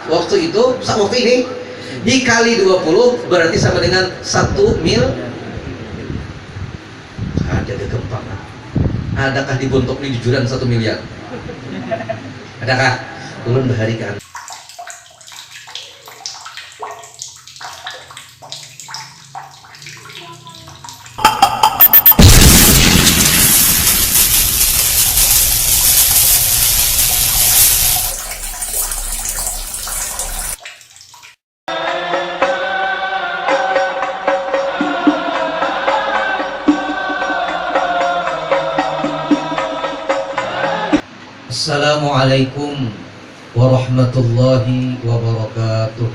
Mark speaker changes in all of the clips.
Speaker 1: waktu itu, waktu ini dikali 20 berarti sama dengan 1 mil. Ada kegempangan. Adakah dibontok di jujuran 1 miliar? Adakah? Ulun baharikan. Assalamualaikum warahmatullahi wabarakatuh.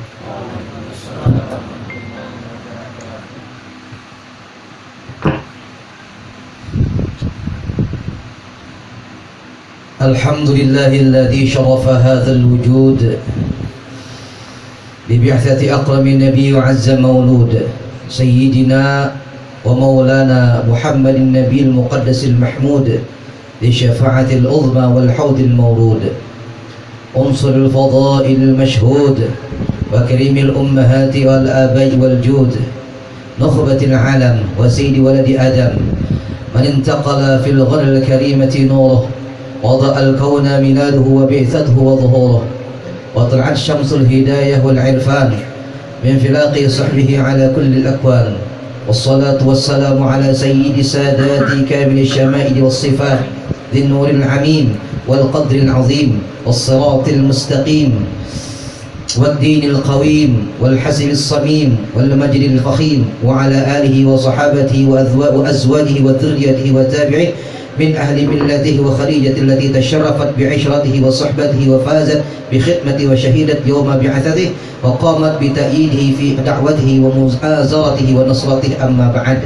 Speaker 1: Alhamdulillahilladzi syarafa hadzal wujud bi bi'tsati aqrami nabiy wa 'azza maulud sayyidina wa maulana Muhammadin nabiyil muqaddasil mahmud لشفاعة العظمى والحوض المورود عنصر الفضائل المشهود وكريم الأمهات والآباء والجود نخبة العالم وسيد ولد آدم من انتقل في الغر الكريمة نوره وضاء الكون ميلاده وبعثته وظهوره وطلعت شمس الهداية والعرفان من فلاق صحبه على كل الأكوان والصلاة والسلام على سيد سادات كامل الشمائل والصفات ذي النور العميم والقدر العظيم والصراط المستقيم والدين القويم والحسب الصميم والمجد الفخيم وعلى آله وصحابته وأزواجه وذريته وتابعه من أهل ملته وخليجة التي تشرفت بعشرته وصحبته وفازت بختمته وشهيدت يوم بعثته وقامت بتأييده في دعوته ومؤازرته ونصرته. أما بعد،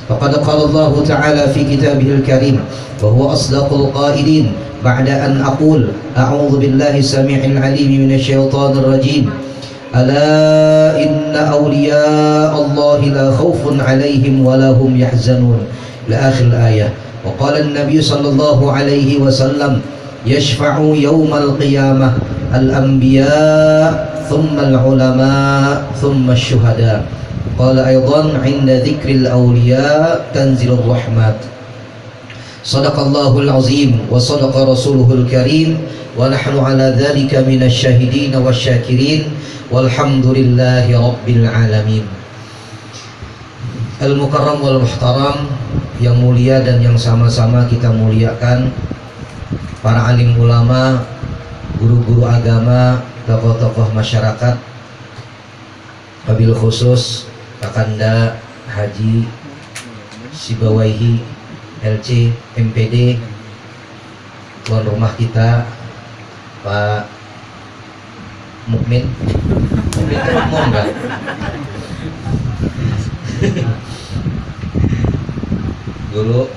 Speaker 1: فقد قال الله تعالى في كتابه الكريم وهو أصدق القائلين بعد أن أقول أعوذ بالله السميع العليم من الشيطان الرجيم ألا إن أولياء الله لا خوف عليهم ولا هم يحزنون لآخر الآية. وقال النبي صلى الله عليه وسلم يشفع يوم القيامة الأنبياء ثم العلماء ثم الشهداء. قال أيضا عند ذكر الأولياء تنزل الرحمات. صدق الله العظيم وصدق رسوله الكريم ونحن على ذلك من الشاهدين والشاكرين والحمد لله رب العالمين. Al-Mukarram wal Muhtaram, yang mulia dan yang sama-sama kita muliakan, para alim ulama, guru-guru agama, tokoh-tokoh masyarakat, wabil khusus Kakanda Haji Sibawaihi LC MPD, tuan rumah kita Pak Mukmin. Mukmin itu makmum enggak? Guru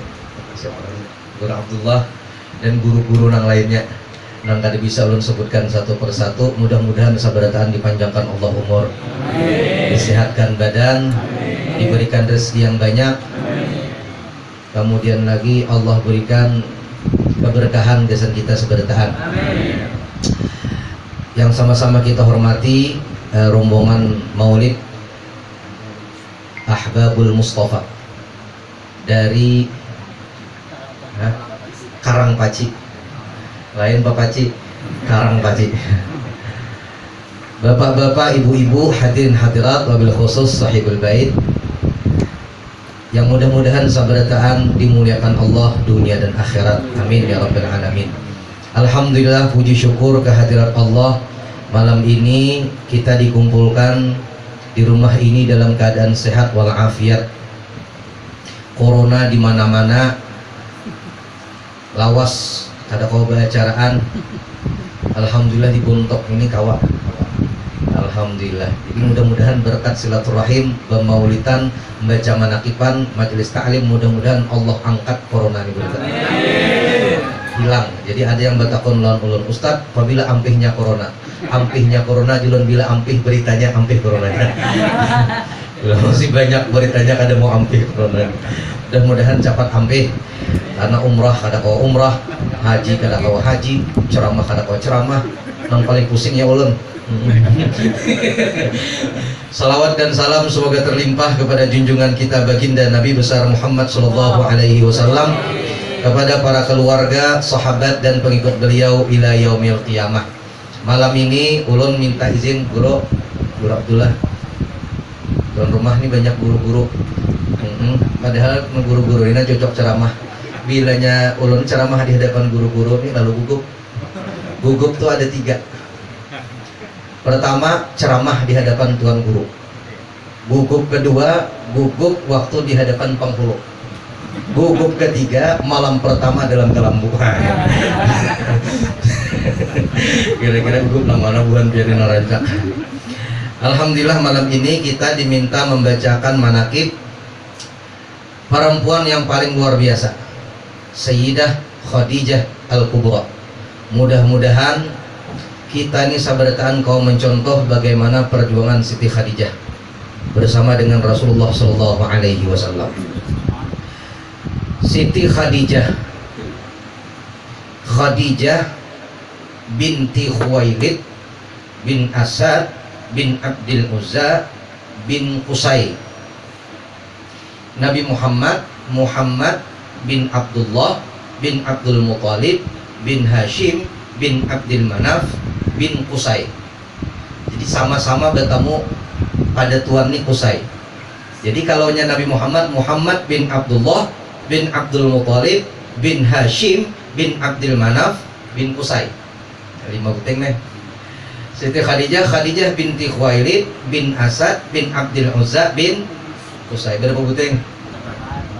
Speaker 1: Abdullah dan guru-guru yang lainnya yang tadi bisa ulun sebutkan satu persatu. Mudah-mudahan sabarataan dipanjangkan Allah umur, disehatkan badan, diberikan rezeki yang banyak, kemudian lagi Allah berikan keberkahan desan kita sebarataan. Yang sama-sama kita hormati rombongan Maulid Ahbabul Mustafa dari Karangpaci, lain Papaci, Karangpaci. Bapak-bapak, ibu-ibu, hadirin hadirat, wabil khusus sahibul bait, yang mudah-mudahan sabarataan dimuliakan Allah dunia dan akhirat. Amin ya rabbal alamin. Alhamdulillah, puji syukur kehadirat Allah. Malam ini kita dikumpulkan di rumah ini dalam keadaan sehat walafiat. Corona di mana-mana, lawas kada kau acaraan. Alhamdulillah dibuntok ini kawan. Alhamdulillah. Jadi mudah-mudahan berkat silaturahim, pemaulitan, membaca manakipan, majelis ta'lim, mudah-mudahan Allah angkat corona ini berkat. Hilang. Jadi ada yang batakon lawan ulun, Ustad, apabila ampihnya corona julun bila ampih beritanya ampih coronanya. Masih banyak beritanya kada mau ampih corona. Mudah-mudahan cepat ampih. Karena umrah kada kau umrah, haji kada kau haji, ceramah kada kau ceramah. Yang paling pusing ya ulun, Salawat dan salam semoga terlimpah kepada junjungan kita baginda Nabi besar Muhammad sallallahu alaihi wasallam, kepada para keluarga, sahabat dan pengikut beliau ila yaumil qiyamah. Malam ini ulun minta izin Guru Abdullah. Tuan rumah ini banyak guru-guru. Padahal guru-guru ini cocok ceramah. Bilanya ulun ceramah di hadapan guru-guru ini lalu gugup. Gugup tuh ada 3. Pertama, ceramah di hadapan tuan guru. Gugup kedua, gugup waktu di hadapan penghulu. Gugup ketiga, malam pertama dalam kelambu. Kira-kira gugup mana bukan biarin rancak. Alhamdulillah malam ini kita diminta membacakan manaqib perempuan yang paling luar biasa, Sayyidah Khadijah Al-Kubra. Mudah-mudahan kita ini sabarataan kau mencontoh bagaimana perjuangan Siti Khadijah bersama dengan Rasulullah Sallallahu Alaihi Wasallam. Siti Khadijah binti Khuwailid bin Asad bin Abdul Uzza bin Qusay. Nabi Muhammad bin Abdullah bin Abdul Muttalib bin Hashim bin Abdul Manaf bin Qusay. Jadi sama-sama bertemu pada tuan ni Qusay. Jadi kalaunya Nabi Muhammad bin Abdullah bin Abdul Muttalib bin Hashim bin Abdul Manaf bin Qusay. 5 kuting nih. Siti Khadijah binti Khuwailid bin Asad bin Abdul Uzza bin Qusay. Berapa kuting?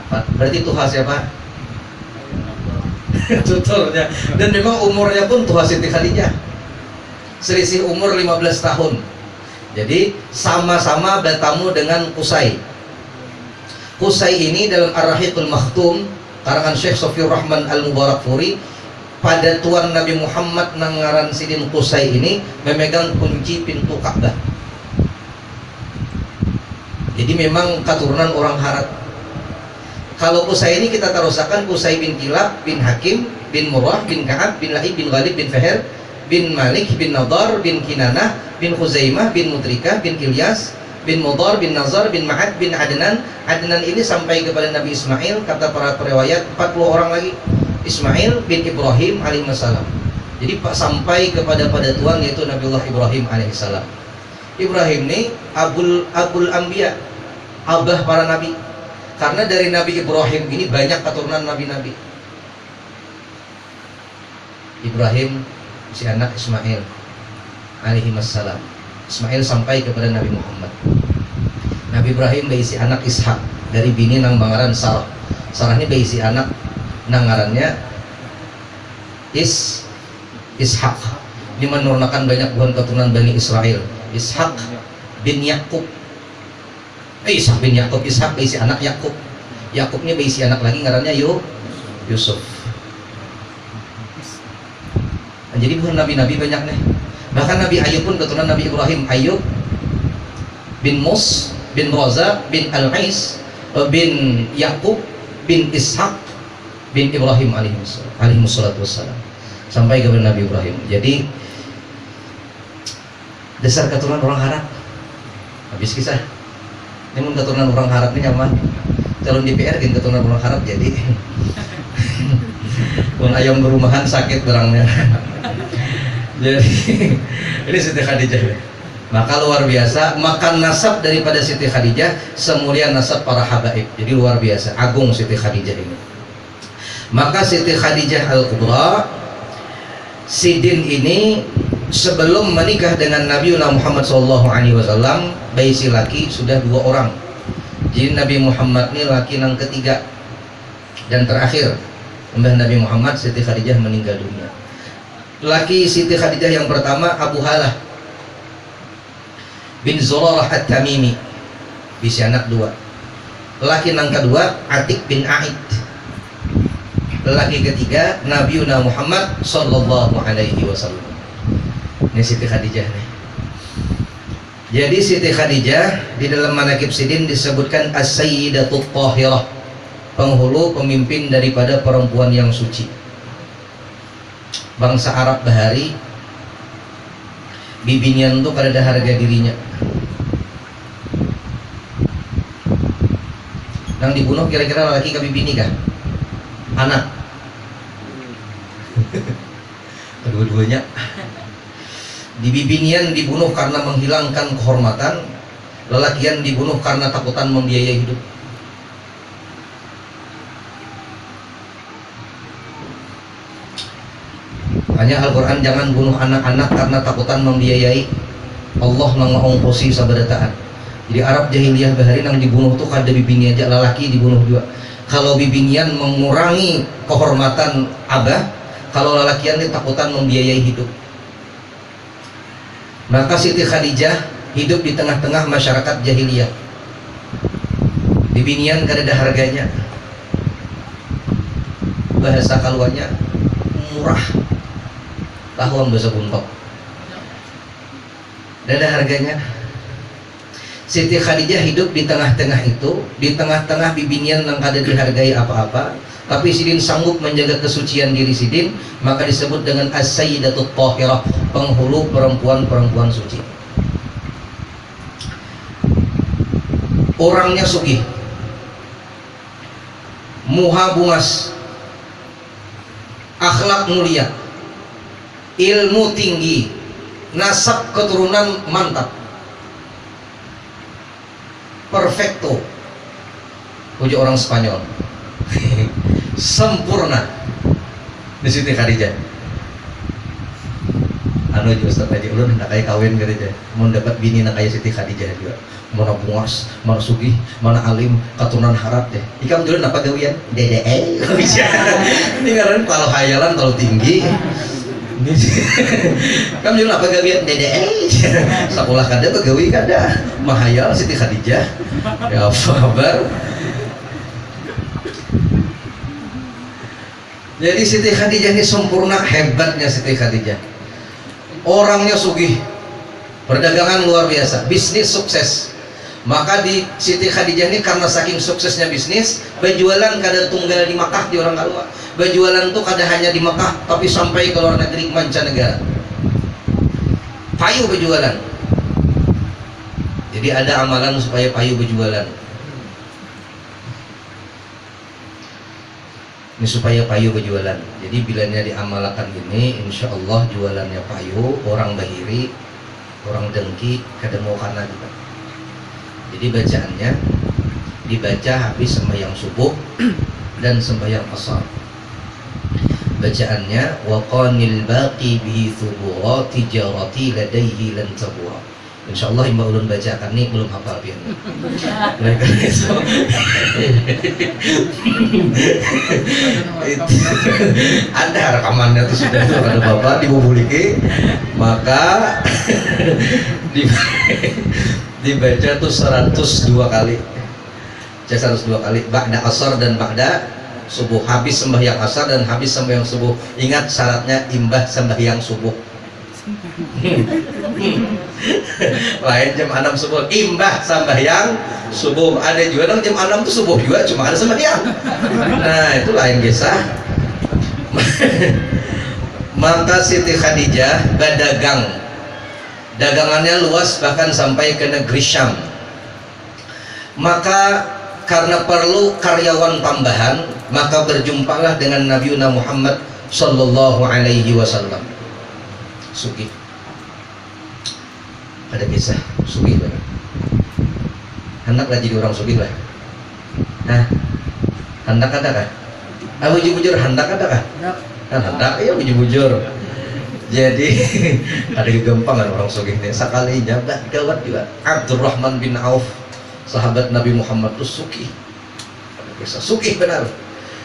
Speaker 1: 4. Berarti tuha siapa? Tuturnya. Dan memang umurnya pun tuha Siti Khadijah. Selisih umur 15 tahun. Jadi sama-sama bertamu dengan Qusay. Qusay ini dalam Ar-Rahiqul Makhtum karangan Syekh Sofiur Rahman Al-Mubarakfuri, pada tuan Nabi Muhammad nangaran Sidin Qusay ini memegang kunci pintu Ka'bah. Jadi memang keturunan orang Harad. Kalau Qusay ini kita terusakan Qusay bin Kilab bin Hakim bin Murrah bin Ka'ab bin Laib bin Ghalib bin Fahir bin Malik bin Nadar bin Kinanah bin Khuzaimah bin Mudrikah bin Ilyas bin Mudar bin Nazar bin Ma'ad bin Adnan. Adnan ini sampai kepada Nabi Ismail, kata para periwayat 40 orang lagi. Ismail bin Ibrahim alaihissalam. Jadi sampai kepada tuan yaitu Nabiullah Ibrahim alaihissalam. Ibrahim ini abul anbiya, abah para nabi. Karena dari Nabi Ibrahim ini banyak keturunan nabi-nabi. Ibrahim si anak Ismail alaihissalam. Ismail sampai kepada Nabi Muhammad. Nabi Ibrahim berisi anak Ishak dari bini nang bangaran Sarah. Sarah ini berisi anak nangarannya Ishak. Ini menurunkan banyak buah keturunan Bani Israel. Ishak bin Yakub. Ishak bin Yakub. Ishak berisi anak Yakub. Yakub ini berisi anak lagi ngarannya Yusuf. Nah, jadi bukan nabi-nabi banyak nih. Bahkan Nabi Ayub pun keturunan Nabi Ibrahim. Ayub bin Mus bin Raza bin Al-Ais bin Yakub bin Ishak bin Ibrahim alaihissalatu wassalam sampai kepada Nabi Ibrahim. Jadi dasar keturunan orang Arab. Habis kisah. Ini mun keturunan orang Arab ini nyaman. Calon DPR kan keturunan orang Arab jadi. Mun ayam berumahan sakit barangnya. Jadi ini Siti Khadijah. Maka luar biasa, makan nasab daripada Siti Khadijah semulia nasab para habaib. Jadi luar biasa, agung Siti Khadijah ini. Maka Siti Khadijah Al-Kubra Sidin ini sebelum menikah dengan Nabi Muhammad SAW, bayi si laki sudah 2 orang. Jadi Nabi Muhammad ini laki yang ketiga dan terakhir. Mbah Nabi Muhammad, Siti Khadijah meninggal dunia. Laki Siti Khadijah yang pertama Abu Halah bin Zurarah At-Tamimi, bisa anak 2. Laki yang kedua Atik bin Aid. Laki ketiga Nabi Muhammad sallallahu alaihi wasallam. Ini Siti Khadijah nih. Jadi Siti Khadijah di dalam manaqib Sidin disebutkan As-Sayyidatut Thahirah, penghulu pemimpin daripada perempuan yang suci. Bangsa Arab Bahari bibinian tuh kada harga dirinya. Yang dibunuh kira-kira laki ke bibini kah? Anak? Kedua-duanya. Di bibinian dibunuh karena menghilangkan kehormatan, lelakian dibunuh karena takutan membiayai hidup. Hanya Al-Quran jangan bunuh anak-anak karena takutan membiayai. Allah mengongkosi sabarataan. Jadi Arab jahiliyah bahari nang dibunuh tuh kada bibini aja, lelaki dibunuh juga. Kalau bibinian mengurangi kehormatan abah, kalau lelakian takutan membiayai hidup. Maka Siti Khadijah hidup di tengah-tengah masyarakat jahiliyah. Bibinian kada ada harganya. Bahasa kaluannya murah. Tahuan bahasa buntok. Tidak ada harganya. Siti Khadijah hidup di tengah-tengah itu, di tengah-tengah bibinian yang kada dihargai apa-apa, tapi Sidin sanggup menjaga kesucian diri Sidin, maka disebut dengan As-Sayyidatut Thahirah, penghulu perempuan-perempuan suci. Orangnya sugih, muha bungas, akhlak mulia, ilmu tinggi, nasab keturunan mantap, perfecto, puji orang Spanyol. Sempurna di Siti Khadijah. Anu juga Ustaz Haji ulun hendak kayak kawin gitu aja. Mau dapat bini nak kayak Siti Khadijah juga. Mana bungas, mana sugih, mana alim, keturunan harap deh. Ikam dulu apa gawian? Dede bisa. Ini karena kalau hayalan terlalu tinggi. Kamu dulu apa gawian? Dede sekolah kada begawi kada. Mahayal Siti Khadijah. Ya kabar. Jadi Siti Khadijah ini sempurna, hebatnya Siti Khadijah. Orangnya sugih, perdagangan luar biasa, bisnis sukses. Maka di Siti Khadijah ini karena saking suksesnya bisnis, berjualan kada tunggal di Makkah di orang kalua. Berjualan tuh kada hanya di Makkah, tapi sampai ke luar negeri, mancanegara. Payu berjualan. Jadi ada amalan supaya payu berjualan. Ini supaya payu berjualan. Jadi bilanya diamalkan ini, insya Allah jualannya payu, orang bahiri, orang dengki, kada mau kana juga. Jadi bacaannya dibaca habis sembahyang subuh dan sembahyang asar. Bacaannya waqanil baqi bihi thubura tijarati ladaihi lan tabura. Insyaallah Mbak Ulun bacakan nih belum hafal pian. Mereka itu ada rekamannya tuh sudah tuh ada Bapak dibubuliki, maka dibaca tuh 102 kali. 102 kali ba'da asar dan ba'da subuh, habis sembahyang asar dan habis sembahyang subuh. Ingat syaratnya imbah sembahyang subuh. Lain jam 6 subuh, imbah sembahyang subuh. Ada juga dong jam 6 tuh subuh juga, cuma ada sembahyang. Nah itu lain kisah. Maka Siti Khadijah berdagang, dagangannya luas bahkan sampai ke negeri Syam. Maka karena perlu karyawan tambahan, maka berjumpalah dengan Nabi Muhammad Sallallahu Alaihi Wasallam. Sugih, ada kisah sugih banget. Hendaklah jadi orang sugih lah. Nah, hendak ada kah? Bujur-bujur hendak ada kah? Hendak, iya bujur-bujur. Jadi ada kegampangan orang sugih ini. Sekali jabat gawat juga. Abdurrahman bin Auf, sahabat Nabi Muhammad itu sugih. Ada kisah sugih benar.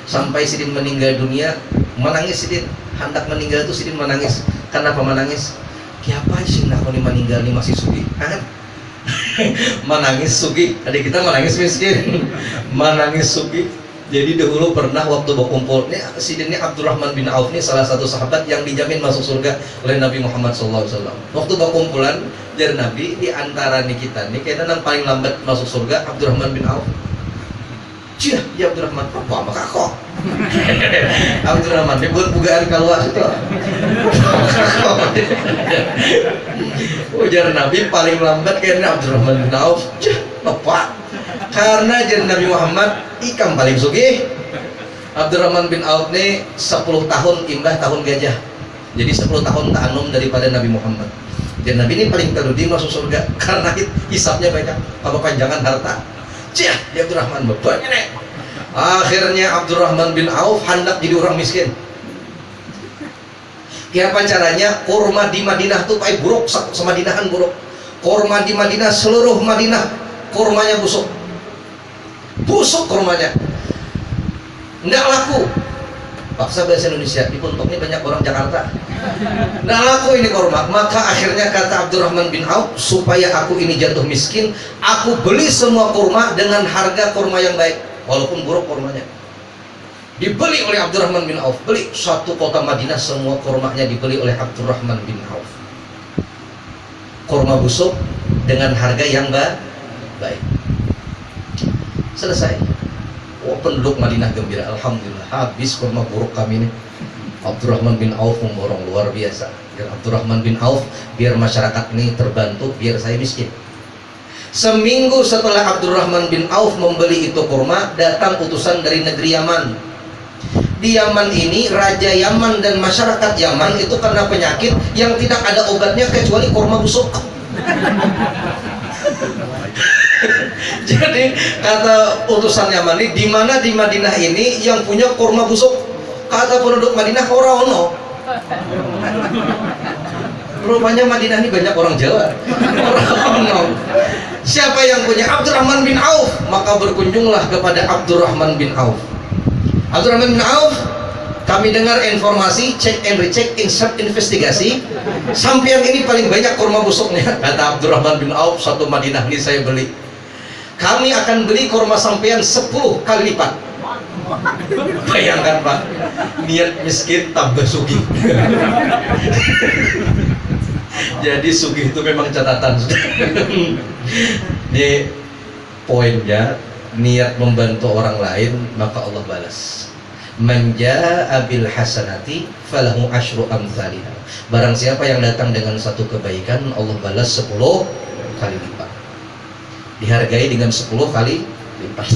Speaker 1: Sampai Sidin meninggal dunia, menangis Sidin. Hendak meninggal itu Sidin menangis. Kenapa menangis? Siapa sih nak ini meninggal ini masih sugih? Menangis sugih. Adik kita menangis miskin, menangis sugih. Jadi dahulu pernah waktu berkumpul, ini Sidin ini Abdurrahman bin Auf ini salah satu sahabat yang dijamin masuk surga oleh Nabi Muhammad SAW. Waktu berkumpulan, jar Nabi di antara nih kita nih, kayaknya yang paling lambat masuk surga Abdurrahman bin Auf. Cia, ya Abdurrahman, apa maka kok? Abdurrahman, dibuat bukaan keluar itu. Ujar Nabi paling lambat kayaknya Abdurrahman bin Auf. Cia, apa? Karena jadi Nabi Muhammad ikam paling sugih. Abdurrahman bin Auf ini 10 tahun imbah tahun gajah. Jadi 10 tahun ta'anum daripada Nabi Muhammad. Dan Nabi ini paling terudi masuk surga karena hisabnya banyak, apa panjangan harta. Cih, ya Abdurrahman bapaknya nih. Akhirnya Abdurrahman bin Auf hendak jadi orang miskin. Apa caranya? Kurma di Madinah tuh kayak buruk, semadinahan buruk. Kurma di Madinah, seluruh Madinah kurmanya busuk. Busuk kurmanya. Nggak laku. Paksa bahasa Indonesia, di puntoknya banyak orang Jakarta. Nggak laku ini kurma. Maka akhirnya kata Abdurrahman bin Auf, supaya aku ini jatuh miskin, aku beli semua kurma dengan harga kurma yang baik, walaupun buruk kurmanya. Dibeli oleh Abdurrahman bin Auf. Beli satu kota Madinah, semua kurmanya dibeli oleh Abdurrahman bin Auf. Kurma busuk dengan harga yang baik. Selesai. Penduduk Madinah gembira, alhamdulillah, habis kurma buruk kami ini. Abdurrahman bin Auf memborong luar biasa. Dan Abdurrahman bin Auf biar masyarakat ini terbantu, biar saya miskin. Seminggu setelah Abdurrahman bin Auf membeli itu kurma, datang utusan dari negeri Yaman. Di Yaman ini, Raja Yaman dan masyarakat Yaman itu kena penyakit yang tidak ada obatnya kecuali kurma busuk. Jadi kata utusan Yaman ini, di mana di Madinah ini yang punya kurma busuk? Kata penduduk Madinah, orang ono. Rupanya Madinah ini banyak orang Jawa. Orang ono. Siapa yang punya? Abdurrahman bin Auf. Maka berkunjunglah kepada Abdurrahman bin Auf. Abdurrahman bin Auf, kami dengar informasi, cek and recheck, investigasi, sampean ini paling banyak kurma busuknya. Kata Abdurrahman bin Auf, satu Madinah ini saya beli. Kami akan beli kurma sampean 10 kali lipat. Bayangkan Pak, niat miskin tambah sugih. Jadi sugih itu memang catatan. Ini poinnya, niat membantu orang lain maka Allah balas. Man jaa'a bil hasanati falahu asyru amsalihha. Barang siapa yang datang dengan satu kebaikan, Allah balas 10 kali lipat. Dihargai dengan 10 kali lipat.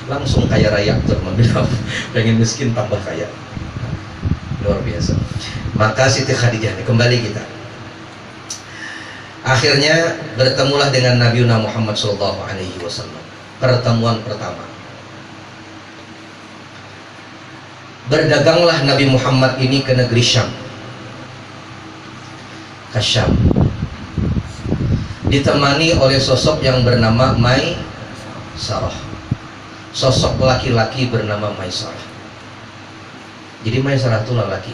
Speaker 1: Langsung kaya raya Abdurrahman bin Auf. Pengen miskin tambah kaya. Luar biasa. Maka Siti Khadijah, kembali kita. Akhirnya bertemulah dengan Nabi Muhammad SAW. Pertemuan pertama. Berdaganglah Nabi Muhammad ini ke negeri Syam. Ke Syam. Ditemani oleh sosok yang bernama Maisarah. Sosok laki-laki bernama Maisarah. Jadi Maisarah itu lelaki.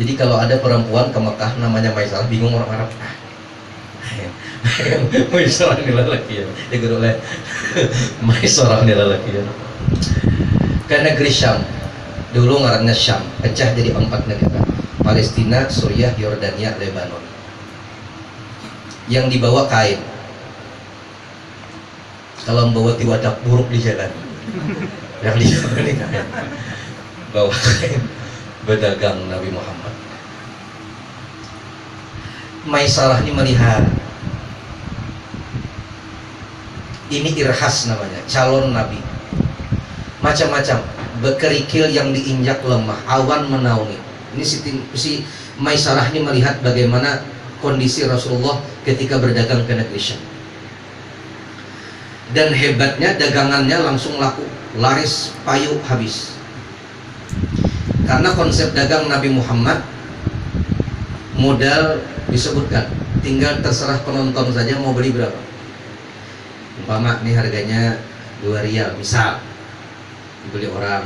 Speaker 1: Jadi kalau ada perempuan ke Mekah namanya Maisarah, bingung orang Arab. Maisarah ini lelaki ya. Dikira oleh Maisarah ini lelaki ya. Ke negeri Syam. Dulu ngarannya Syam, pecah jadi 4 negara. Palestina, Suriah, Yordania, Lebanon. Yang dibawa kain. Kalau membawa tiwadak buruk di jalan, yang di jalan ini kain. Bawa kain. Berdagang Nabi Muhammad. Maisarah ini melihat. Ini irhas namanya, calon Nabi. Macam-macam, bekerikil yang diinjak lemah, awan menaungi. Ini si Maisarah ini melihat bagaimana kondisi Rasulullah ketika berdagang ke negeri Syam. Dan hebatnya dagangannya langsung laku, laris payu habis. Karena konsep dagang Nabi Muhammad modal disebutkan, tinggal terserah penonton saja mau beli berapa. Umpama nih harganya 2 rial misal, dibeli orang.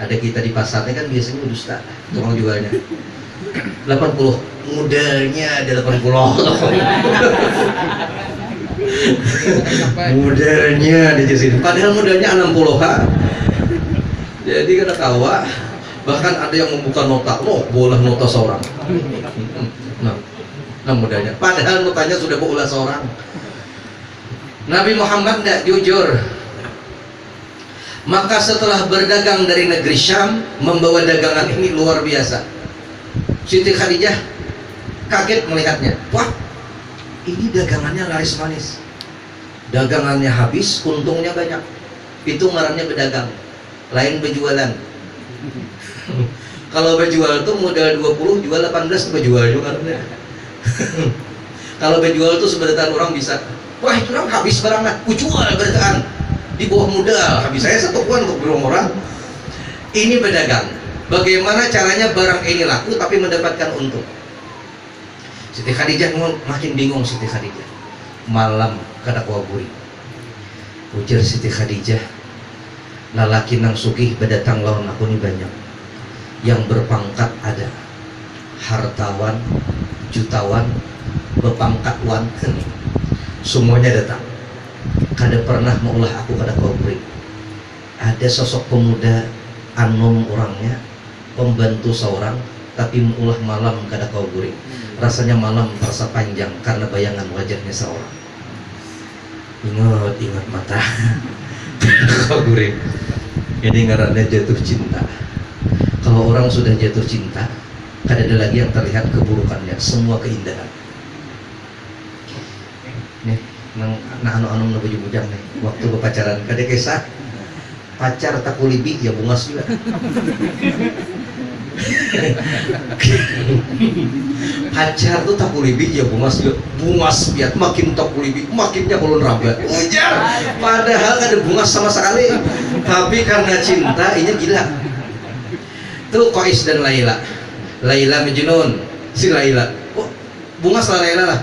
Speaker 1: Ada kita di pasarnya kan biasanya dusta tukang jualnya 80, modalnya ada 80. Modalnya dijelasin, padahal modalnya 60 ha. Jadi kata kawa, bahkan ada yang membuka nota, loh boleh nota seorang. Nah modalnya, padahal notanya sudah berulah seorang. Nabi Muhammad tidak jujur. Maka setelah berdagang dari negeri Syam, membawa dagangan ini luar biasa. Siti Khadijah kaget melihatnya. Wah, ini dagangannya laris manis. Dagangannya habis, untungnya banyak. Itu ngarannya berdagang, lain berjualan. Kalau berjual tuh modal 20, jual 18 berjual juga karena. Kalau berjual tuh sebenarnya orang bisa, wah itu orang habis barangnya, ku jual berataan di bawah modal, habis saya 1 poin untuk berumur orang. Ini berdagang. Bagaimana caranya barang ini laku tapi mendapatkan untung? Siti Khadijah makin bingung. Siti Khadijah malam kada kuaburi. Ujar Siti Khadijah, lalaki nang sugih berdatang lawan aku ini banyak. Yang berpangkat ada, hartawan, jutawan, bepangkatwan, semuanya datang. Kada pernah maulah aku kada kuaburi. Ada sosok pemuda anom orangnya, pembantu seorang, tapi maulah malam kada kuaburi. Rasanya malam terasa panjang karena bayangan wajahnya seorang. Ingat mata. Kuaburi. Ini ngarannya jatuh cinta. Kalau orang sudah jatuh cinta, kada ada lagi yang terlihat keburukannya, semua keindahan. Nih, nang anu baju bujang nih, waktu berpacaran kada kisah pacar tak kulibi ya bungas juga. Pacar tuh tak kulibi ya bungas biar makin tak kulibi makinnya ulun rabat ujar, padahal ada bungas sama sekali, tapi karena cinta ini gila. Tuh Qais dan Laila Majnun, si Laila, oh, bungas lah Laila lah,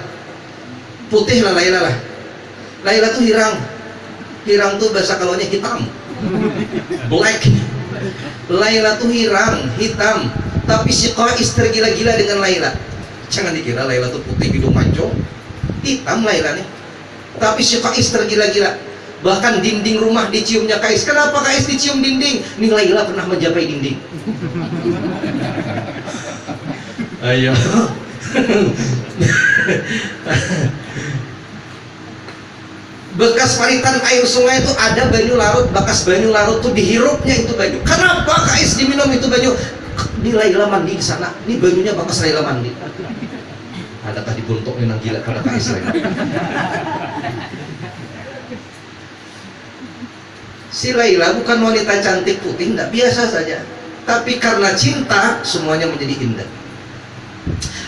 Speaker 1: putih lah Laila lah. Laila tuh hirang tuh bahasa kalaunya hitam, black. Laila tuh hitam, tapi si Qais tergila-gila dengan Laila. Jangan dikira Laila tuh putih hidung mancung, hitam Laila nih, tapi si Qais tergila-gila. Bahkan dinding rumah diciumnya Qais. Kenapa Qais dicium dinding? Nih Laila pernah menjapai dinding. Ayo. Bekas paritan air sungai itu ada banyu larut, bekas banyu larut tuh dihirupnya itu banyu. Kenapa Qais diminum itu banyu? Ini Laila mandi di sana. Ini banyunya bekas Laila mandi. Adakah dibuntuk nih nang gila pada Qais Laila? Si Laila bukan wanita cantik putih, tidak biasa saja. Tapi karena cinta semuanya menjadi indah.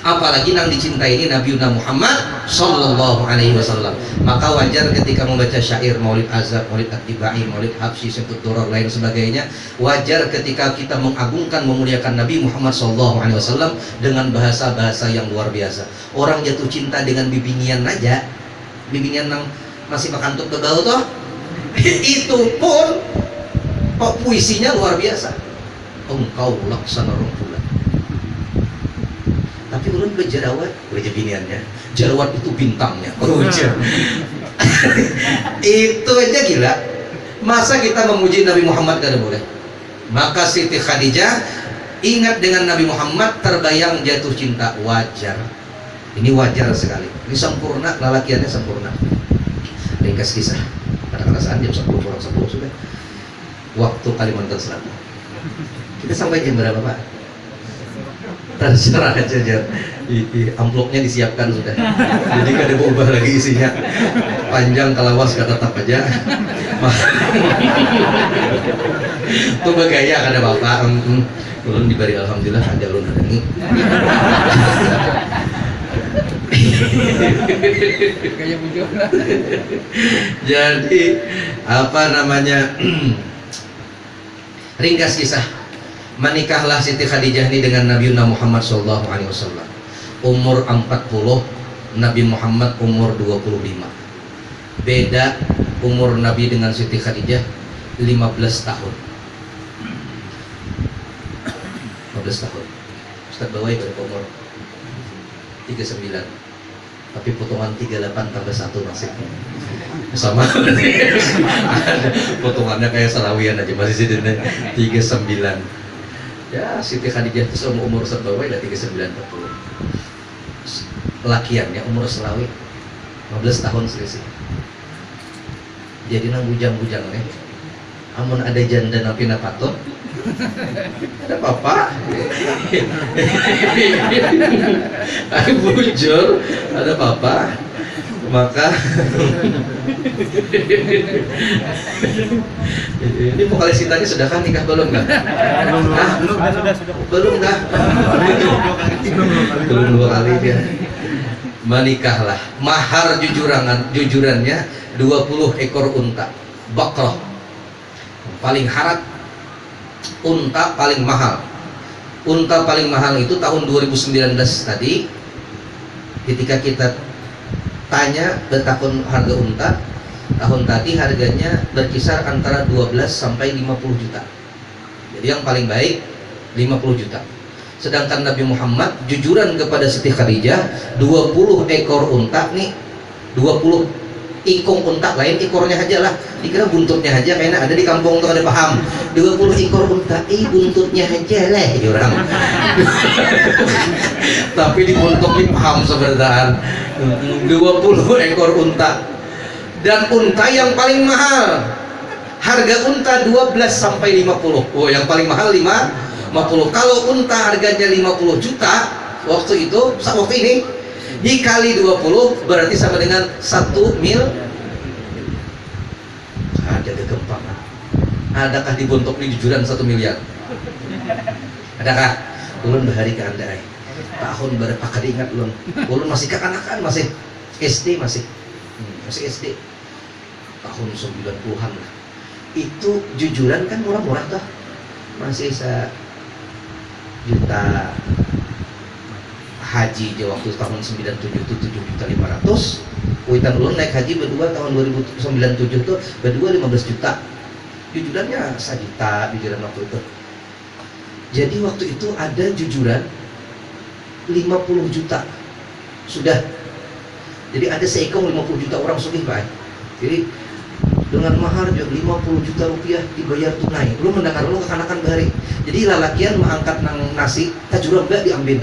Speaker 1: Apalagi yang dicintai ini Nabi Muhammad Sallallahu Alaihi Wasallam. Maka wajar ketika membaca syair Maulid Azab, Maulid At-Tibai, Maulid Habsyi, Syekh Duror, lain sebagainya. Wajar ketika kita mengagungkan, memuliakan Nabi Muhammad Sallallahu Alaihi Wasallam dengan bahasa-bahasa yang luar biasa. Orang jatuh cinta dengan bibinian aja, bibinian yang masih makantuk bebau toh, itu pun puisinya luar biasa. Engkau laksana rompulan. Tapi ulun bejerawat, biniannya. Jerawat itu bintangnya. Itu aja gila. Masa kita memuji Nabi Muhammad kada boleh? Maka Siti Khadijah ingat dengan Nabi Muhammad, terbayang jatuh cinta. Wajar. Ini wajar sekali. Ini sempurna, lelakiannya sempurna. Ringkas kisah. Pada kerasaan jam 10 kurang 10 sudah. Waktu Kalimantan Selatan. Kita sampai jam berapa Pak? Terserah aja, amplopnya disiapkan sudah. Jadi kada berubah lagi isinya. Panjang kalawas kata tetap aja. Tuh bergaya kada bapak. Ulun diberi alhamdulillah ada ulun ada ini. Jadi apa namanya? Ringkas kisah. Menikahlah Siti Khadijah ini dengan Nabi Muhammad Sallallahu Alaihi Wasallam. Umur 40, Nabi Muhammad umur 25. Beda umur Nabi dengan Siti Khadijah 15 tahun. 15 tahun. Ustaz Bawai berumur 39. Tapi potongan 38 tambah 1 nasibnya sama. Potongannya kayak Salawian aja masih sidene 39. Ya Siti Khadijah itu sama umur sebawah udah 39-40. Lakiannya umur selawi 15 tahun selisih. jadi nang bujang-bujang nih. Amun ada janda napi napatot, ada apa? Aku bujur, ada apa? Maka ini vokalisitannya sudah kan nikah belum kan? Belum dah. Belum 2 kali dia. Menikahlah. Mahar jujurannya 20 ekor unta. Bakrah. Paling harat. Unta paling mahal. Unta paling mahal itu tahun 2019 tadi. Ketika kita tanya bertakun harga unta, tahun tadi harganya berkisar antara 12 sampai 50 juta. Jadi yang paling baik 50 juta. Sedangkan Nabi Muhammad jujuran kepada Siti Khadijah 20 ekor unta nih, 20 ikung unta, lain ekornya aja lah, dikira buntutnya aja, kayaknya ada di kampung tuh ada paham 20 ekor unta, buntutnya aja lah orang. Tapi di buntut ini paham sebenarnya 20 ekor unta. Dan unta yang paling mahal, harga unta 12 sampai 50. Oh, yang paling mahal 50. Kalau unta harganya 50 juta waktu itu, waktu ini dikali 20 berarti sama dengan 1 mil. Ada kegempakan. Adakah di bontok ini jujuran 1 miliar? Adakah? Ulun bahari ke anda tahun berapa kali ingat ulun? Ulun masih kekanakan, masih SD, masih SD tahun 90-an lah. Itu jujuran kan murah-murah tuh, masih 1 juta. Haji aja waktu tahun 97 itu 7.500.000. Kuitan ulun naik haji berdua tahun 2097 tuh berdua 15 juta. Jujurannya 1 juta jujuran waktu itu. Jadi waktu itu ada jujuran 50 juta sudah. Jadi ada seikong 50 juta orang sugih Pak. Jadi dengan mahar 50 juta rupiah dibayar tunai. Lu mendengar lu kekanakan bahari. Jadi lalakian mengangkat nang nasi, tajurang gak diambil.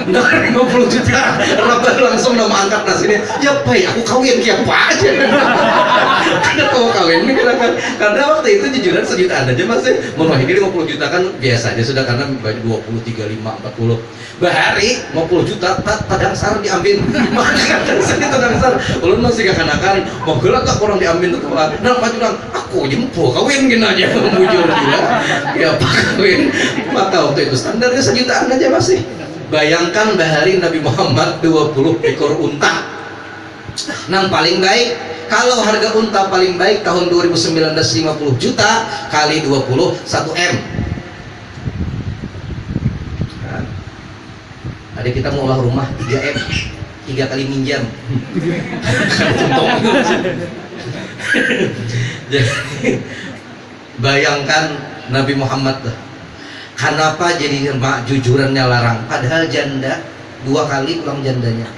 Speaker 1: Nah 50 juta, rabah langsung udah mengangkat nasinya. Ya Pak, aku kawin kayak apa aja. Karena kamu kawin ini karena waktu itu jujuran 1 jutaan aja masih. Mau ini 50 juta kan biasa aja sudah, karena baju 20, 35, 40. Bahari 50 juta, tadang sar diambil. Maka sini tadang sar. Ulun masih kekanakan, mau gelak gak kurang diambil tuh. Nah Pak Jurang, aku jempol kawin gini aja, mujur gila. Ya Pak kawin. Maka waktu itu standarnya 1 jutaan aja masih. Bayangkan bahari Nabi Muhammad 20 ekor unta. Nang paling baik, kalau harga unta paling baik tahun 2019 50 juta kali 20 1 M. Nah, ada kita mau olah rumah 3 M, 3 kali minjam. Jadi bayangkan Nabi Muhammad tuh, kenapa jadi jujurannya larang, padahal janda 2 kali ulang jandanya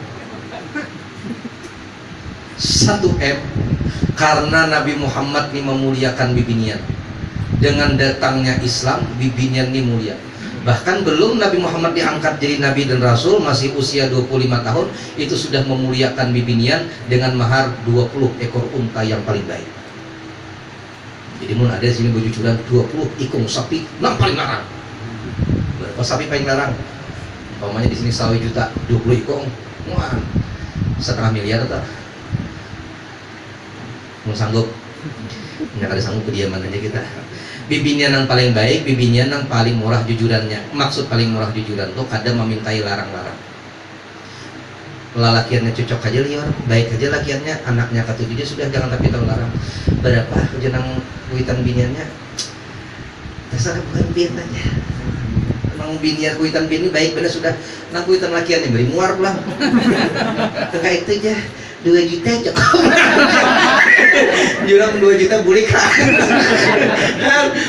Speaker 1: 1 M. Karena Nabi Muhammad ini memuliakan bibinian. Dengan datangnya Islam, bibinian ini mulia. Bahkan belum Nabi Muhammad diangkat jadi Nabi dan Rasul, masih usia 25 tahun, itu sudah memuliakan bibinian dengan mahar 20 ekor unta yang paling baik. Jadi mun ada di sini berjujuran 20 ikung sapi, nang paling larang. Berapa sapi paling larang? Umpamanya di sini 1 juta, 20 ikung, wah, 1,5 miliar tak? Mau sanggup? Nggak ada sanggup, kediaman aja kita. Bibinian yang paling baik, bibinian yang paling murah jujurannya. Maksud paling murah jujuran tuh kadang memintai larang-larang. Lalakiannya cocok aja liar, baik aja lakiannya, anaknya ketujuhnya sudah, jangan tapi tahu larang. Berapa jenang kuitan biniannya? Dasar bukan biniannya. Emang binian kuitan bini baik benar sudah. Nang kuitan lakiannya beri muar pulang. Kayak itu aja. 2 juta cukup. Jurang 2 juta bulik kan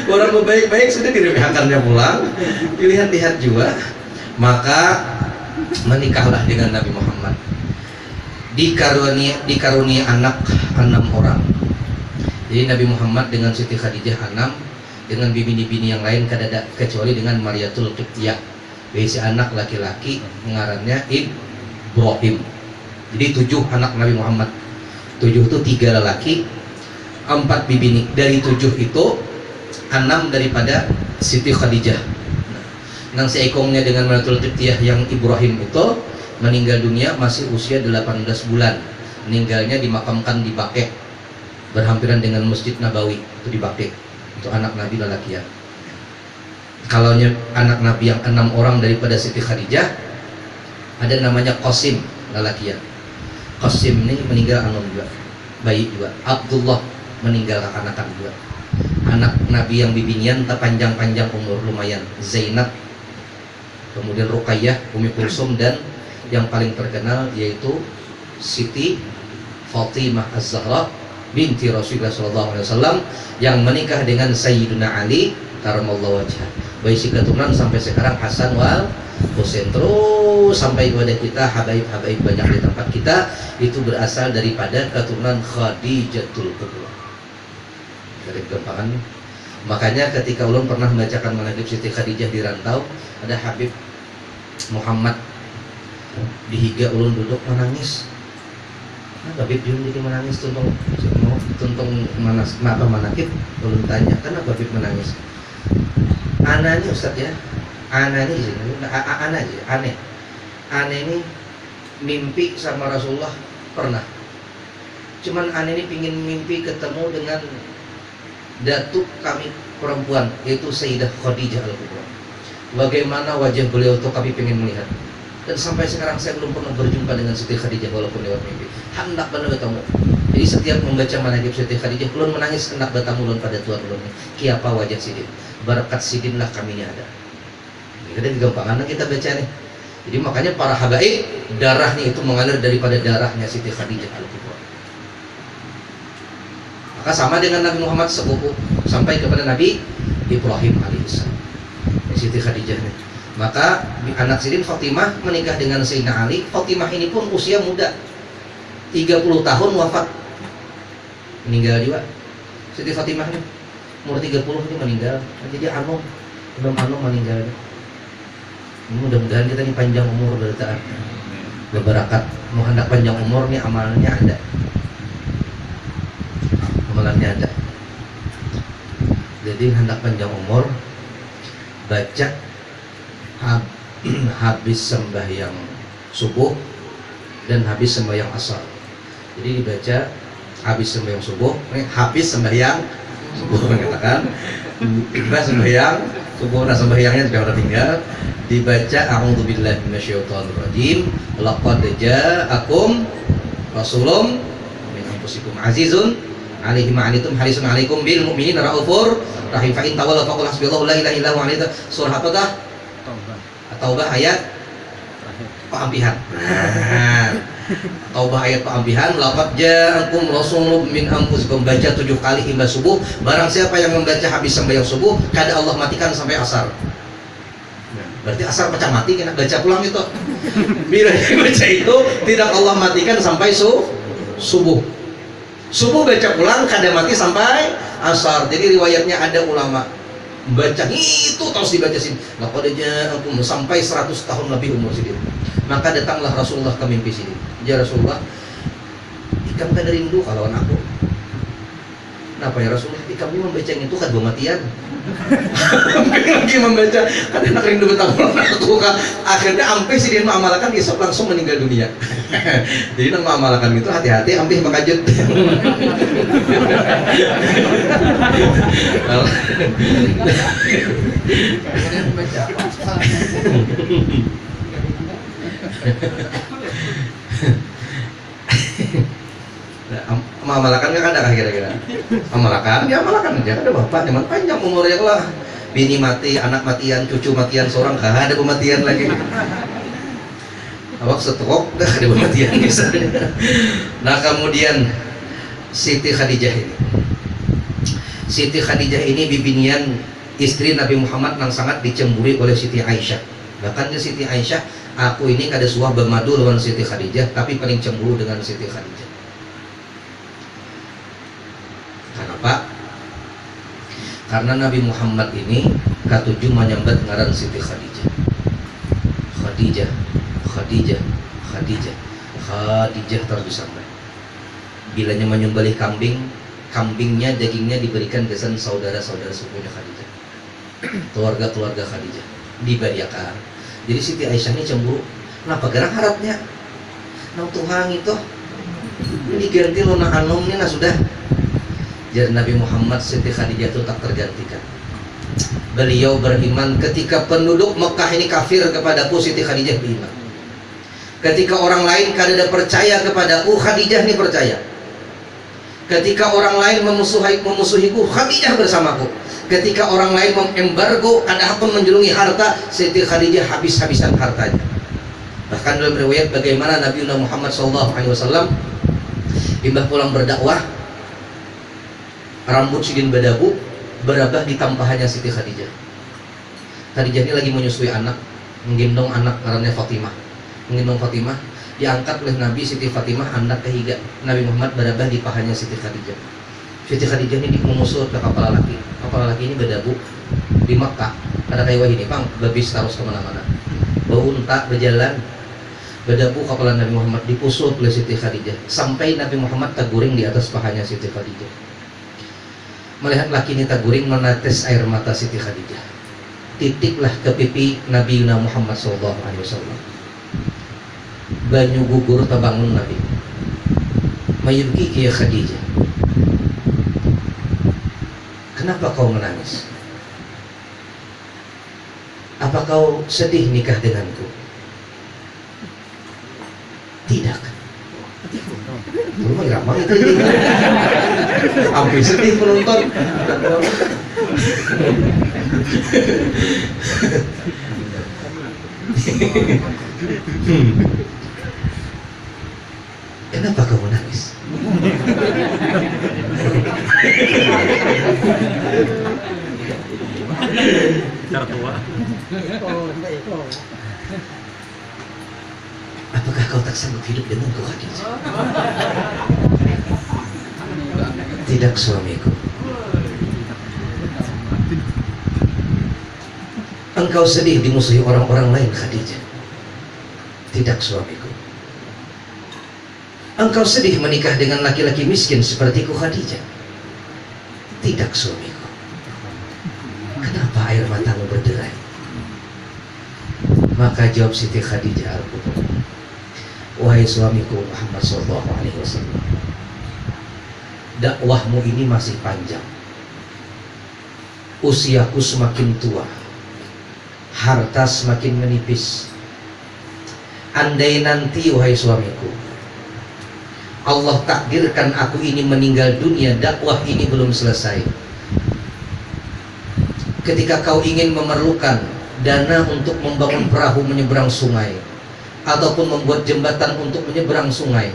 Speaker 1: orang baik-baik sudah diremehkannya pulang, dilihat-lihat juga. Maka menikahlah dengan Nabi Muhammad, dikaruniai anak 6 orang. Jadi Nabi Muhammad dengan Siti Khadijah 6, dengan bini-bini yang lain kadada, kecuali dengan Mariatul Qibtiyah. Si anak laki-laki ngarannya Ibrahim. Jadi 7 anak Nabi Muhammad. 7 itu 3 lelaki, 4 bibini. Dari 7 itu 6 daripada Siti Khadijah. Nang seikongnya dengan Manatul Qibtiyah yang Ibrahim itu meninggal dunia masih usia 18 bulan. Meninggalnya dimakamkan di Baqi', berhampiran dengan Masjid Nabawi, itu di Baqi'. Itu anak Nabi lelakian. Kalau anak Nabi yang 6 orang daripada Siti Khadijah, ada namanya Qasim lelakian. Qasim ini meninggal anak juga, bayi juga. Abdullah meninggal anak-anak juga. Anak Nabi yang bibinian terpanjang-panjang umur lumayan, Zainab, kemudian Ruqayyah, Umi Kulsum, dan yang paling terkenal yaitu Siti Fatimah Az-Zahra binti Rasulullah SAW yang menikah dengan Sayyidina Ali karamallahu wajhah. Bayi si keturunan sampai sekarang Hasan wal Husain, terus sampai kepada kita habaib-habaib banyak di tempat kita itu berasal daripada keturunan Khadijatul Kubra. Dari gampangan. Makanya ketika ulun pernah membacakan manaqib Siti Khadijah di rantau, ada Habib Muhammad di higa ulun duduk menangis. Habib Jun jadi menangis tuntung kenapa manaqib, ulun tanya kenapa Habib menangis. Ana ini Ustaz ya, Ana ini aneh ini mimpi sama Rasulullah pernah. Cuman aneh ini pingin mimpi ketemu dengan datuk kami perempuan, yaitu Sayyidah Khadijah Al-Kubra. Bagaimana wajah beliau itu kami pengen melihat. Dan sampai sekarang saya belum pernah berjumpa dengan Siti Khadijah walaupun lewat mimpi. Hendak benar ketemu. Jadi setiap membaca manaqib Siti Khadijah, ulun menangis hendak bertemu ulun pada tuan ulun. Kiapa wajah sidin. Barakat sidinlah kami ini ada. Jadi gampangan kita baca nih. Jadi makanya para habaib darahnya itu mengalir daripada darahnya Siti Khadijah Al-Kubra. Maka sama dengan Nabi Muhammad sepupu sampai kepada Nabi Ibrahim alaihissalam. Siti Khadijah nih. Maka anak sidin Fatimah menikah dengan Sayyidina Ali. Fatimah ini pun usia muda, 30 tahun wafat, meninggal juga. Siti Fatimah ini umur 30 ini meninggal. Jadi belum meninggal. Mudah-mudahan kita ini panjang umur bertaat, berbarakat. Mau hendak panjang umur nih amalnya ada, amalannya ada. Jadi hendak panjang umur, baca habis sembahyang subuh dan habis sembahyang asar. Jadi dibaca habis sembahyang subuh, habis sembahyang subuh mengatakan kita sembahyang subuh, nah sembahyangnya sudah tinggal, dibaca a'udzubillahi minasyaitonirrajim, laqad ja'akum rasulun min anfusikum azizun alaihi ma anitum harisun alaikum bil mu'minina raufur rahim. Fa in tawallaw faqul hasbiyallahu la ilaha illa huwa alaihi. Surah apa dah? Taubah ayat Pa'ampihan. Taubah ayat Pa'ampihan. Laqad ja'akum rasulun min anfusikum, baca 7 kali hingga subuh. Barang siapa yang membaca habis sembahyang subuh, kada Allah matikan sampai asar. Berarti asar pecah mati, kena baca pulang itu. Bila baca itu tidak Allah matikan sampai subuh. Subuh baca pulang kada mati sampai asar. Jadi riwayatnya ada ulama baca itu terus dibaca sini. Laqad ja'akum sampai 100 tahun lebih umur sini. Maka datanglah Rasulullah ke mimpi sini. Ya Rasulullah, ikam kan rindu kalau aku. Kenapa ya Rasulullah? Ikam ini membaca itu kan matian. Lagi membaca kan enak rindu betapa aku kan. Akhirnya sampai si dia mengamalkan besok langsung meninggal dunia. Jadi nang mengamalkan itu hati-hati sampai makajut. Mengamalkan nggak ada kira-kira? Amalkan, ya amalkan aja. Ada bapak zaman panjang umurnya lah. Bini mati, anak matian, cucu matian, seorang gak ada pematian lagi. Awak setruk, dah ada pematian misalnya. Nah kemudian Siti Khadijah ini. Siti Khadijah ini bibinian istri Nabi Muhammad yang sangat dicemburi oleh Siti Aisyah. Bahkan ke Siti Aisyah, aku ini kada suah bermadu dengan Siti Khadijah, tapi paling cemburu dengan Siti Khadijah. Kenapa? Karena Nabi Muhammad ini katujuh menyambat ngaran Siti Khadijah. Khadijah terus sampai. Bilanya menyembelih kambing, kambingnya, dagingnya diberikan ke saudara-saudara sepupunya Khadijah, keluarga-keluarga Khadijah dibayarkan. Jadi Siti Aisyah ini cemburu, kenapa gerang harapnya nang Tuhan itu diganti lo na anomnya sudah. Jadi Nabi Muhammad, Siti Khadijah itu tak tergantikan. Beliau beriman ketika penduduk Mekah ini kafir kepadaku, Siti Khadijah beriman. Ketika orang lain kada percaya kepadaku, Khadijah ini percaya. Ketika orang lain memusuhiku, Khadijah bersamaku. Ketika orang lain mengembargo, adapun menjulungi harta, Siti Khadijah habis-habisan hartanya. Bahkan dalam riwayat bagaimana Nabi Muhammad SAW imbah pulang berdakwah, rambut sidin badabu berabah di tampahannya Siti Khadijah. Khadijah ini lagi menyusui anak, menggendong anak karena Fatimah. Menggendong Fatimah, diangkat oleh Nabi Siti Fatimah, anak kehiga. Nabi Muhammad berabah di pahanya Siti Khadijah. Siti Khadijah ini memusuh ke kapal laki. Kapal laki ini badabu di Makkah. Ada kayak ini, Bang, babis terus kemana-mana. Bau unta berjalan, badabu kapal Nabi Muhammad dipusuh oleh Siti Khadijah. Sampai Nabi Muhammad taguring di atas pahanya Siti Khadijah. Melihat laki ini taguring, menetes air mata Siti Khadijah. Titiklah ke pipi Nabi Muhammad SAW. Banyu gugur terbangun Nabi. Mayubki ya Khadijah, kenapa kau menangis? Apa kau sedih nikah denganku? Tidak. Rumah ramah itu ini. Hampir sedih penonton. Kenapa kau menangis? Apakah kau tak sanggup hidup denganku, Khadijah? Tidak, suamiku. Engkau sedih dimusuhi orang-orang lain, Khadijah. Tidak, suamiku. Engkau sedih menikah dengan laki-laki miskin sepertiku, Khadijah. Tidak, suamiku. Kenapa air matamu berderai? Maka jawab Siti Khadijah al-Kubra, wahai suamiku Muhammad SAW, dakwahmu ini masih panjang. Usiaku semakin tua, harta semakin menipis. Andai nanti, wahai suamiku, Allah takdirkan aku ini meninggal dunia, dakwah ini belum selesai. Ketika kau ingin memerlukan dana untuk membangun perahu menyeberang sungai, ataupun membuat jembatan untuk menyeberang sungai,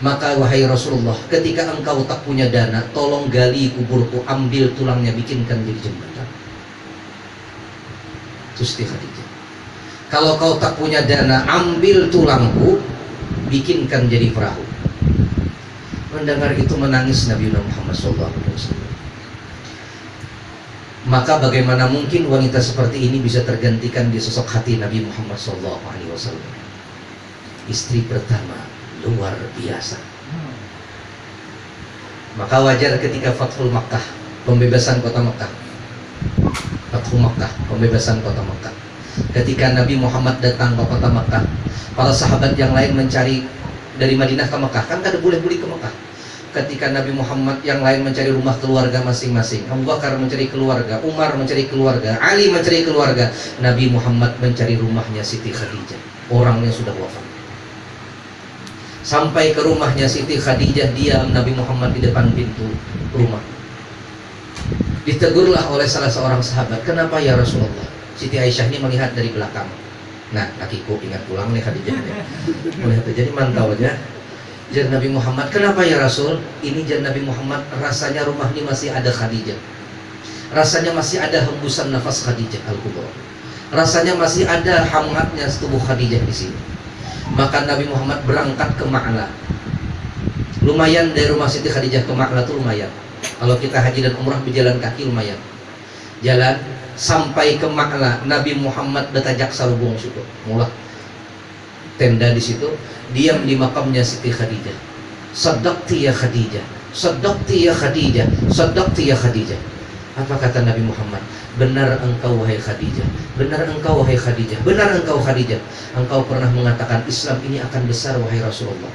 Speaker 1: maka wahai Rasulullah, ketika engkau tak punya dana, tolong gali kuburku, ambil tulangnya, bikinkan jadi jembatan. Itu Siti Khadijah. Kalau kau tak punya dana, ambil tulangku, bikinkan jadi perahu. Mendengar itu menangis Nabi Muhammad SAW. Maka bagaimana mungkin wanita seperti ini bisa tergantikan di sosok hati Nabi Muhammad SAW? Istri pertama luar biasa. Maka wajar ketika Fathul Makkah, pembebasan kota Makkah, Fathul Makkah, pembebasan kota Makkah, ketika Nabi Muhammad datang ke kota Makkah, para sahabat yang lain mencari dari Madinah ke Makkah, kan kada boleh-boleh ke Makkah. Ketika Nabi Muhammad yang lain mencari rumah keluarga masing-masing, Abu Bakar mencari keluarga, Umar mencari keluarga, Ali mencari keluarga, Nabi Muhammad mencari rumahnya Siti Khadijah, orangnya sudah wafat. Sampai ke rumahnya Siti Khadijah, diam Nabi Muhammad di depan pintu rumah. Ditegurlah oleh salah seorang sahabat, kenapa ya Rasulullah? Siti Aisyah ini melihat dari belakang. Nah, lakiku ingat pulang nih Khadijah. Melihat jadi mantau aja. Jar Nabi Muhammad, kenapa ya Rasul? Ini jar Nabi Muhammad, rasanya rumah ini masih ada Khadijah. Rasanya masih ada hembusan nafas Khadijah al-Kubra. Rasanya masih ada hangatnya tubuh Khadijah di sini. Maka Nabi Muhammad berangkat ke Ma'la. Lumayan dari rumah Siti Khadijah ke Ma'la itu lumayan. Kalau kita haji dan umrah berjalan kaki lumayan. Jalan sampai ke Ma'la, Nabi Muhammad betajak sarubung syukur. Mulai tenda di situ, diam di makamnya Siti Khadijah. Sadaqti ya Khadijah, Saddaqti ya Khadijah, saddaqti ya Khadijah. Apa kata Nabi Muhammad? Benar engkau wahai Khadijah, benar engkau wahai Khadijah, benar engkau Khadijah. Engkau pernah mengatakan Islam ini akan besar wahai Rasulullah.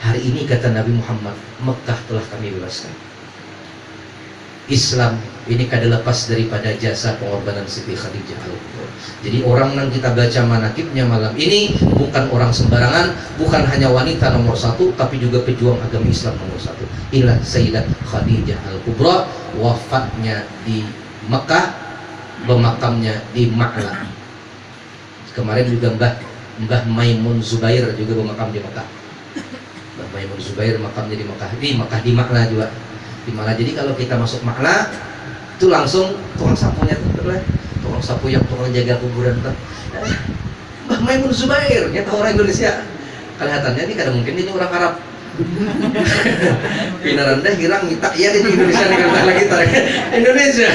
Speaker 1: Hari ini kata Nabi Muhammad, Mekah telah kami bebaskan. Islam ini kada lepas daripada jasa pengorbanan Siti Khadijah Al-Kubra. Jadi orang yang kita baca manakibnya malam ini bukan orang sembarangan, bukan hanya wanita nomor satu, tapi juga pejuang agama Islam nomor satu. Inilah Sayyidah Khadijah Al-Kubra, wafatnya di Mekah, bermakamnya di Ma'la. Kemarin juga Mbah Maimun Zubair juga bermakam di Mekah. Mbah Maimun Zubair makamnya di Mekah, di Ma'la juga. Di Ma'la. Jadi kalau kita masuk Ma'la itu langsung tukang sapunya tuh, tukang sapu yang tukang jaga kuburan tuh. Mbah Maimun Zubair, nyata orang Indonesia. Kelihatannya ini kadang mungkin ini orang Arab. Pinaranda hirang minta ya di Indonesia nih kata lagi Indonesia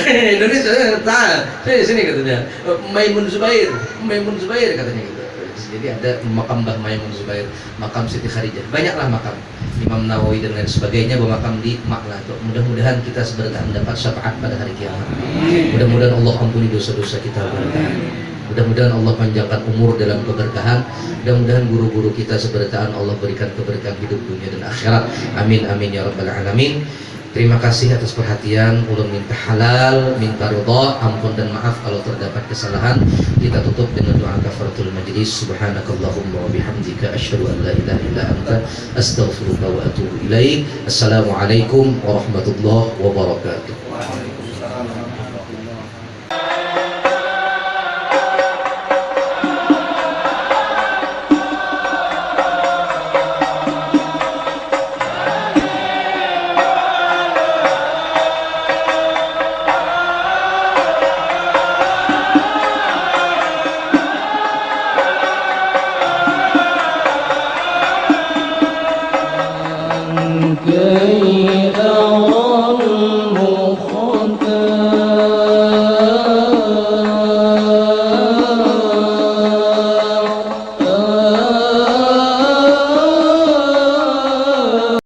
Speaker 1: sini katanya Maimun Zubair katanya gitu. Jadi ada makam Mbah Maimun Zubair, makam Siti Khadijah, banyaklah makam Imam Nawawi dan lain sebagainya bermakam di Ma'la. Mudah-mudahan kita sebenarnya mendapat syafaat pada hari kiamat. Mudah-mudahan Allah ampuni dosa-dosa kita berkahan. Mudah-mudahan Allah panjangkan umur dalam keberkahan. Mudah-mudahan guru-guru kita seberkahan Allah berikan keberkahan hidup dunia dan akhirat. Amin amin ya rabbal alamin. Terima kasih atas perhatian. Ulun minta halal, minta ridha, ampun dan maaf kalau terdapat kesalahan. Kita tutup dengan doa kafaratul majlis. Subhanakallahumma wa bihamdika asyhadu an la ilaha illa anta astaghfiruka wa atubu ilaik. Assalamualaikum warahmatullahi wabarakatuh. كي أرى